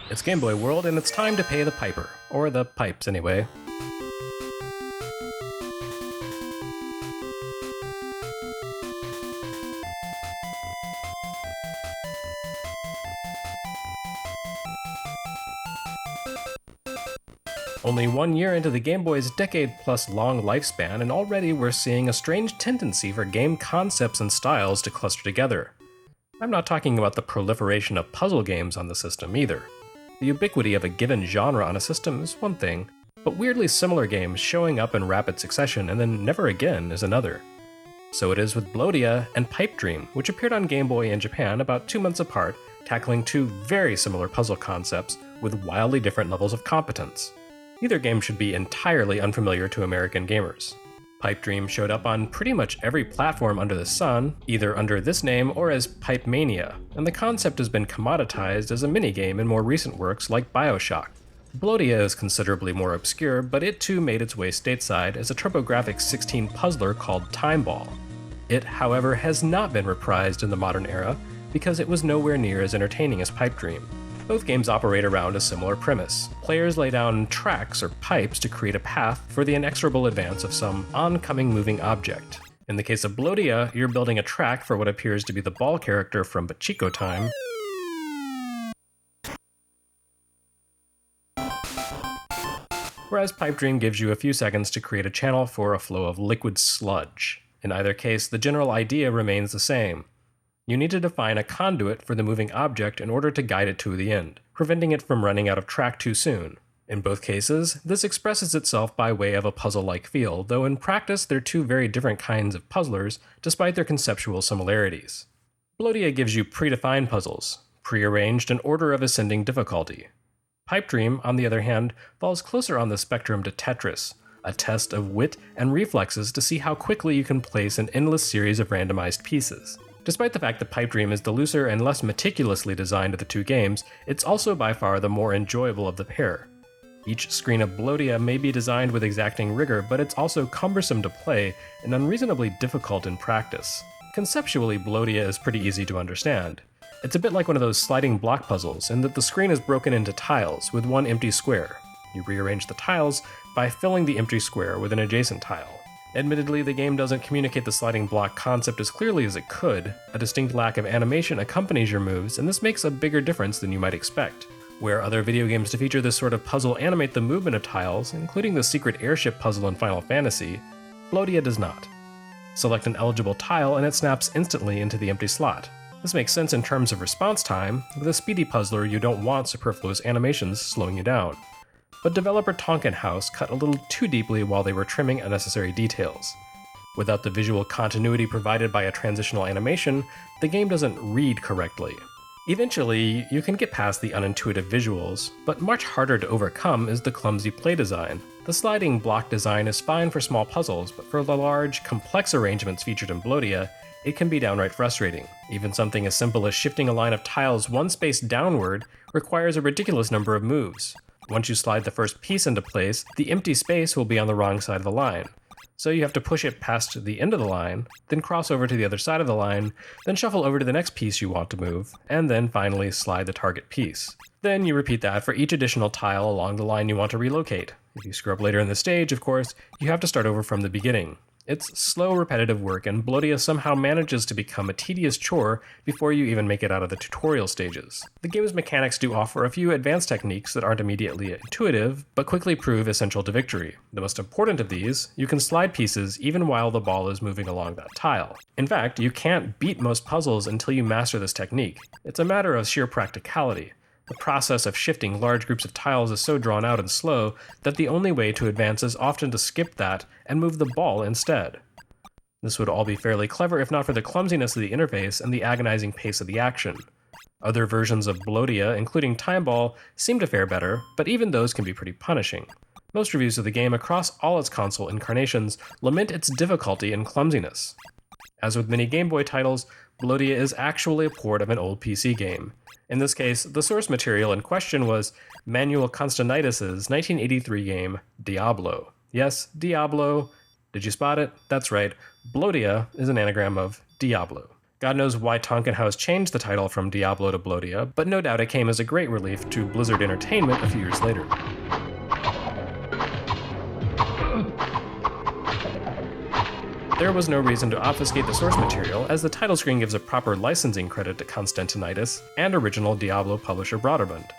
It's Game Boy World, and it's time to pay the piper. Or the pipes, anyway. Only 1 year into the Game Boy's decade-plus long lifespan, and already we're seeing a strange tendency for game concepts and styles to cluster together. I'm not talking about the proliferation of puzzle games on the system either. The ubiquity of a given genre on a system is one thing, but weirdly similar games showing up in rapid succession and then never again is another. So it is with Blodia and Pipe Dream, which appeared on Game Boy in Japan about 2 months apart, tackling two very similar puzzle concepts with wildly different levels of competence. Neither game should be entirely unfamiliar to American gamers. Pipe Dream showed up on pretty much every platform under the sun, either under this name or as Pipe Mania, and the concept has been commoditized as a minigame in more recent works like BioShock. Blodia is considerably more obscure, but it too made its way stateside as a TurboGrafx 16 puzzler called Timeball. It, however, has not been reprised in the modern era because it was nowhere near as entertaining as Pipe Dream. Both games operate around a similar premise. Players lay down tracks or pipes to create a path for the inexorable advance of some oncoming moving object. In the case of Blodia, you're building a track for what appears to be the ball character from Pachinko Time, whereas Pipe Dream gives you a few seconds to create a channel for a flow of liquid sludge. In either case, the general idea remains the same. You need to define a conduit for the moving object in order to guide it to the end, preventing it from running out of track too soon. In both cases, this expresses itself by way of a puzzle-like feel, though in practice they're two very different kinds of puzzlers, despite their conceptual similarities. Blodia gives you predefined puzzles, prearranged in order of ascending difficulty. Pipe Dream, on the other hand, falls closer on the spectrum to Tetris, a test of wit and reflexes to see how quickly you can place an endless series of randomized pieces. Despite the fact that Pipe Dream is the looser and less meticulously designed of the two games, it's also by far the more enjoyable of the pair. Each screen of Blodia may be designed with exacting rigor, but it's also cumbersome to play and unreasonably difficult in practice. Conceptually, Blodia is pretty easy to understand. It's a bit like one of those sliding block puzzles in that the screen is broken into tiles with one empty square. You rearrange the tiles by filling the empty square with an adjacent tile. Admittedly, the game doesn't communicate the sliding block concept as clearly as it could. A distinct lack of animation accompanies your moves, and this makes a bigger difference than you might expect. Where other video games to feature this sort of puzzle animate the movement of tiles, including the secret airship puzzle in Final Fantasy, Blodia does not. Select an eligible tile and it snaps instantly into the empty slot. This makes sense in terms of response time. With a speedy puzzler, you don't want superfluous animations slowing you down. But developer Tonkin House cut a little too deeply while they were trimming unnecessary details. Without the visual continuity provided by a transitional animation, the game doesn't read correctly. Eventually, you can get past the unintuitive visuals, but much harder to overcome is the clumsy play design. The sliding block design is fine for small puzzles, but for the large, complex arrangements featured in Blodia, it can be downright frustrating. Even something as simple as shifting a line of tiles one space downward requires a ridiculous number of moves. Once you slide the first piece into place, the empty space will be on the wrong side of the line. So you have to push it past the end of the line, then cross over to the other side of the line, then shuffle over to the next piece you want to move, and then finally slide the target piece. Then you repeat that for each additional tile along the line you want to relocate. If you screw up later in the stage, of course, you have to start over from the beginning. It's slow, repetitive work, and Blodia somehow manages to become a tedious chore before you even make it out of the tutorial stages. The game's mechanics do offer a few advanced techniques that aren't immediately intuitive, but quickly prove essential to victory. The most important of these, you can slide pieces even while the ball is moving along that tile. In fact, you can't beat most puzzles until you master this technique. It's a matter of sheer practicality. The process of shifting large groups of tiles is so drawn out and slow that the only way to advance is often to skip that and move the ball instead. This would all be fairly clever if not for the clumsiness of the interface and the agonizing pace of the action. Other versions of Blodia, including Timeball, seem to fare better, but even those can be pretty punishing. Most reviews of the game across all its console incarnations lament its difficulty and clumsiness. As with many Game Boy titles, Blodia is actually a port of an old PC game. In this case, the source material in question was Manuel Constantinos' 1983 game, Diablo. Yes, Diablo. Did you spot it? That's right. Blodia is an anagram of Diablo. God knows why Tonkin House changed the title from Diablo to Blodia, but no doubt it came as a great relief to Blizzard Entertainment a few years later. There was no reason to obfuscate the source material, as the title screen gives a proper licensing credit to Constantinitis and original Diablo publisher Broderbund.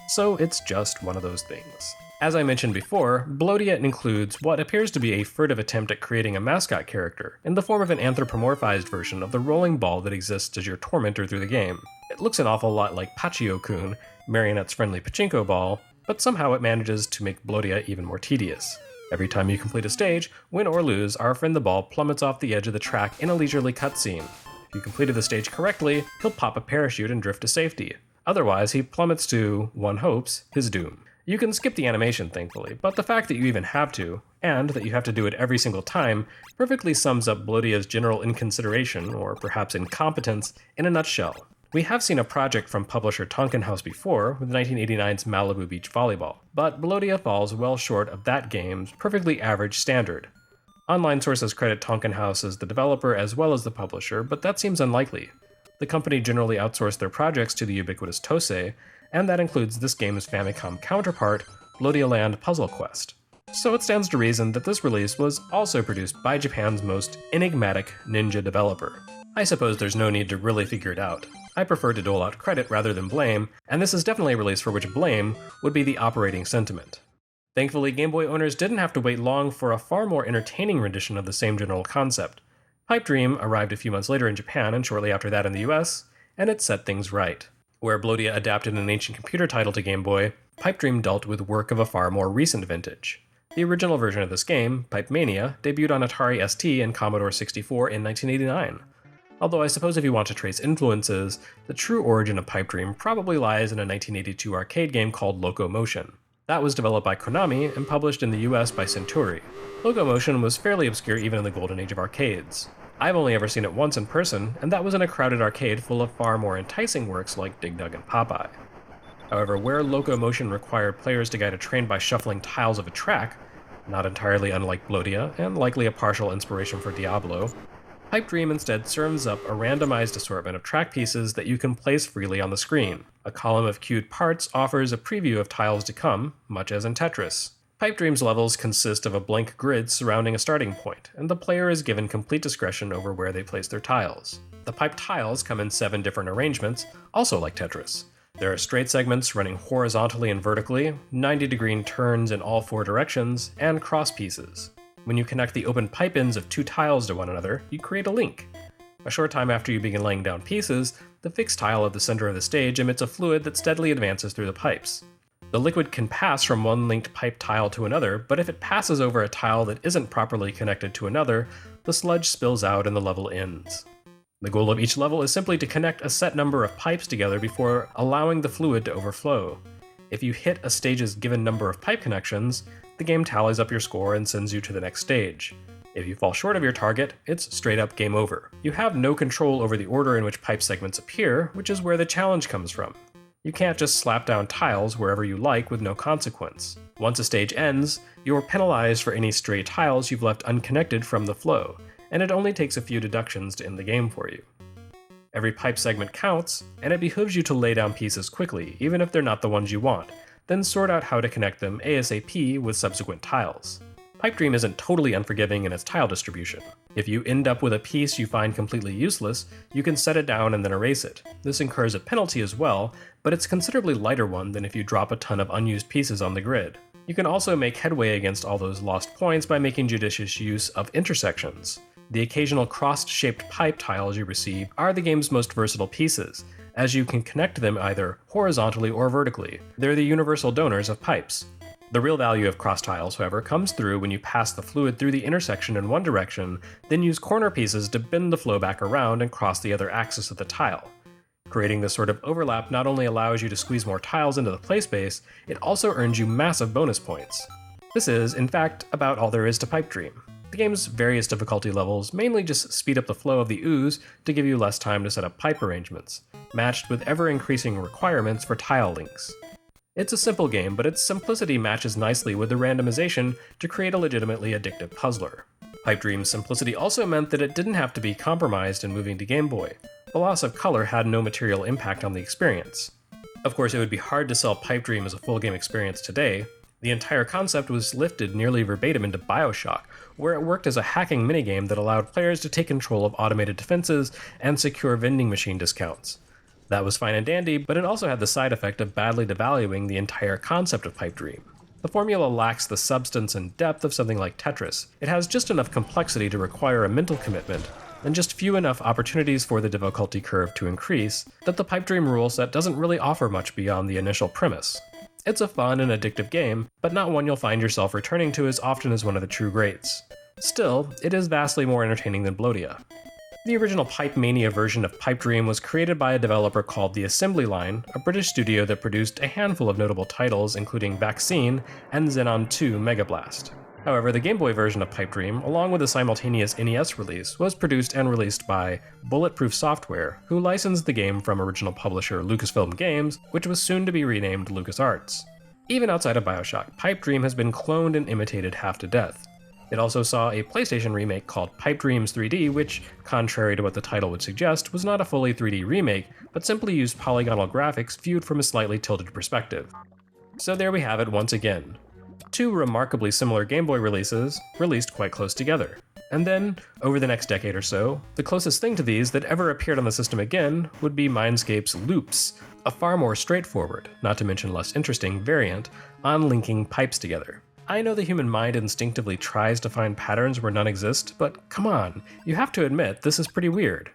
So it's just one of those things. As I mentioned before, Blodia includes what appears to be a furtive attempt at creating a mascot character, in the form of an anthropomorphized version of the rolling ball that exists as your tormentor through the game. It looks an awful lot like Pachio-kun, Marionette's friendly pachinko ball, but somehow it manages to make Blodia even more tedious. Every time you complete a stage, win or lose, our friend the ball plummets off the edge of the track in a leisurely cutscene. If you completed the stage correctly, he'll pop a parachute and drift to safety. Otherwise, he plummets to, one hopes, his doom. You can skip the animation, thankfully, but the fact that you even have to, and that you have to do it every single time, perfectly sums up Blodia's general inconsideration, or perhaps incompetence, in a nutshell. We have seen a project from publisher Tonkin House before, with 1989's Malibu Beach Volleyball, but Blodia falls well short of that game's perfectly average standard. Online sources credit Tonkin House as the developer as well as the publisher, but that seems unlikely. The company generally outsourced their projects to the ubiquitous Tosei, and that includes this game's Famicom counterpart, Blodia Land Puzzle Quest. So it stands to reason that this release was also produced by Japan's most enigmatic ninja developer. I suppose there's no need to really figure it out. I prefer to dole out credit rather than blame, and this is definitely a release for which blame would be the operating sentiment. Thankfully, Game Boy owners didn't have to wait long for a far more entertaining rendition of the same general concept. Pipe Dream arrived a few months later in Japan and shortly after that in the US, and it set things right. Where Blodia adapted an ancient computer title to Game Boy, Pipe Dream dealt with work of a far more recent vintage. The original version of this game, Pipe Mania, debuted on Atari ST and Commodore 64 in 1989. Although I suppose if you want to trace influences, the true origin of Pipe Dream probably lies in a 1982 arcade game called Locomotion. That was developed by Konami and published in the US by Centuri. Locomotion was fairly obscure even in the golden age of arcades. I've only ever seen it once in person, and that was in a crowded arcade full of far more enticing works like Dig Dug and Popeye. However, where Locomotion required players to guide a train by shuffling tiles of a track, not entirely unlike Blodia, and likely a partial inspiration for Diablo, Pipe Dream instead serves up a randomized assortment of track pieces that you can place freely on the screen. A column of queued parts offers a preview of tiles to come, much as in Tetris. Pipe Dream's levels consist of a blank grid surrounding a starting point, and the player is given complete discretion over where they place their tiles. The pipe tiles come in 7 different arrangements, also like Tetris. There are straight segments running horizontally and vertically, 90-degree turns in all 4 directions, and cross pieces. When you connect the open pipe ends of 2 tiles to one another, you create a link. A short time after you begin laying down pieces, the fixed tile at the center of the stage emits a fluid that steadily advances through the pipes. The liquid can pass from one linked pipe tile to another, but if it passes over a tile that isn't properly connected to another, the sludge spills out and the level ends. The goal of each level is simply to connect a set number of pipes together before allowing the fluid to overflow. If you hit a stage's given number of pipe connections, the game tallies up your score and sends you to the next stage. If you fall short of your target, it's straight up game over. You have no control over the order in which pipe segments appear, which is where the challenge comes from. You can't just slap down tiles wherever you like with no consequence. Once a stage ends, you're penalized for any stray tiles you've left unconnected from the flow, and it only takes a few deductions to end the game for you. Every pipe segment counts, and it behooves you to lay down pieces quickly, even if they're not the ones you want, then sort out how to connect them ASAP with subsequent tiles. Pipe Dream isn't totally unforgiving in its tile distribution. If you end up with a piece you find completely useless, you can set it down and then erase it. This incurs a penalty as well, but it's a considerably lighter one than if you drop a ton of unused pieces on the grid. You can also make headway against all those lost points by making judicious use of intersections. The occasional cross-shaped pipe tiles you receive are the game's most versatile pieces, as you can connect them either horizontally or vertically. They're the universal donors of pipes. The real value of cross tiles, however, comes through when you pass the fluid through the intersection in one direction, then use corner pieces to bend the flow back around and cross the other axis of the tile. Creating this sort of overlap not only allows you to squeeze more tiles into the play space, it also earns you massive bonus points. This is, in fact, about all there is to Pipe Dream. The game's various difficulty levels mainly just speed up the flow of the ooze to give you less time to set up pipe arrangements, matched with ever-increasing requirements for tile links. It's a simple game, but its simplicity matches nicely with the randomization to create a legitimately addictive puzzler. Pipe Dream's simplicity also meant that it didn't have to be compromised in moving to Game Boy. The loss of color had no material impact on the experience. Of course, it would be hard to sell Pipe Dream as a full game experience today. The entire concept was lifted nearly verbatim into BioShock, where it worked as a hacking minigame that allowed players to take control of automated defenses and secure vending machine discounts. That was fine and dandy, but it also had the side effect of badly devaluing the entire concept of Pipe Dream. The formula lacks the substance and depth of something like Tetris. It has just enough complexity to require a mental commitment, and just few enough opportunities for the difficulty curve to increase, that the Pipe Dream rule set doesn't really offer much beyond the initial premise. It's a fun and addictive game, but not one you'll find yourself returning to as often as one of the true greats. Still, it is vastly more entertaining than Blodia. The original Pipe Mania version of Pipe Dream was created by a developer called The Assembly Line, a British studio that produced a handful of notable titles including Vaccine and Xenon 2 Mega Blast. However, the Game Boy version of Pipe Dream, along with the simultaneous NES release, was produced and released by Bulletproof Software, who licensed the game from original publisher Lucasfilm Games, which was soon to be renamed LucasArts. Even outside of BioShock, Pipe Dream has been cloned and imitated half to death. It also saw a PlayStation remake called Pipe Dreams 3D, which, contrary to what the title would suggest, was not a fully 3D remake, but simply used polygonal graphics viewed from a slightly tilted perspective. So there we have it once again. Two remarkably similar Game Boy releases, released quite close together. And then, over the next decade or so, the closest thing to these that ever appeared on the system again would be Mindscape's Loops, a far more straightforward, not to mention less interesting, variant on linking pipes together. I know the human mind instinctively tries to find patterns where none exist, but come on, you have to admit this is pretty weird.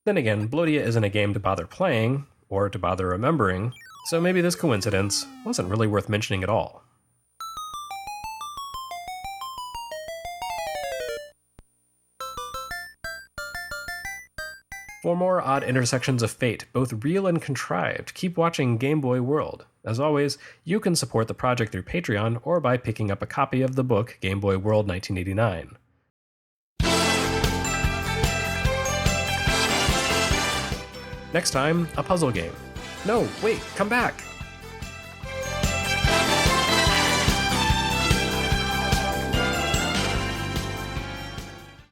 Then again, Blodia isn't a game to bother playing, or to bother remembering, so maybe this coincidence wasn't really worth mentioning at all. For more odd intersections of fate, both real and contrived, keep watching Game Boy World. As always, you can support the project through Patreon or by picking up a copy of the book Game Boy World 1989. Next time, a puzzle game. No, wait, come back!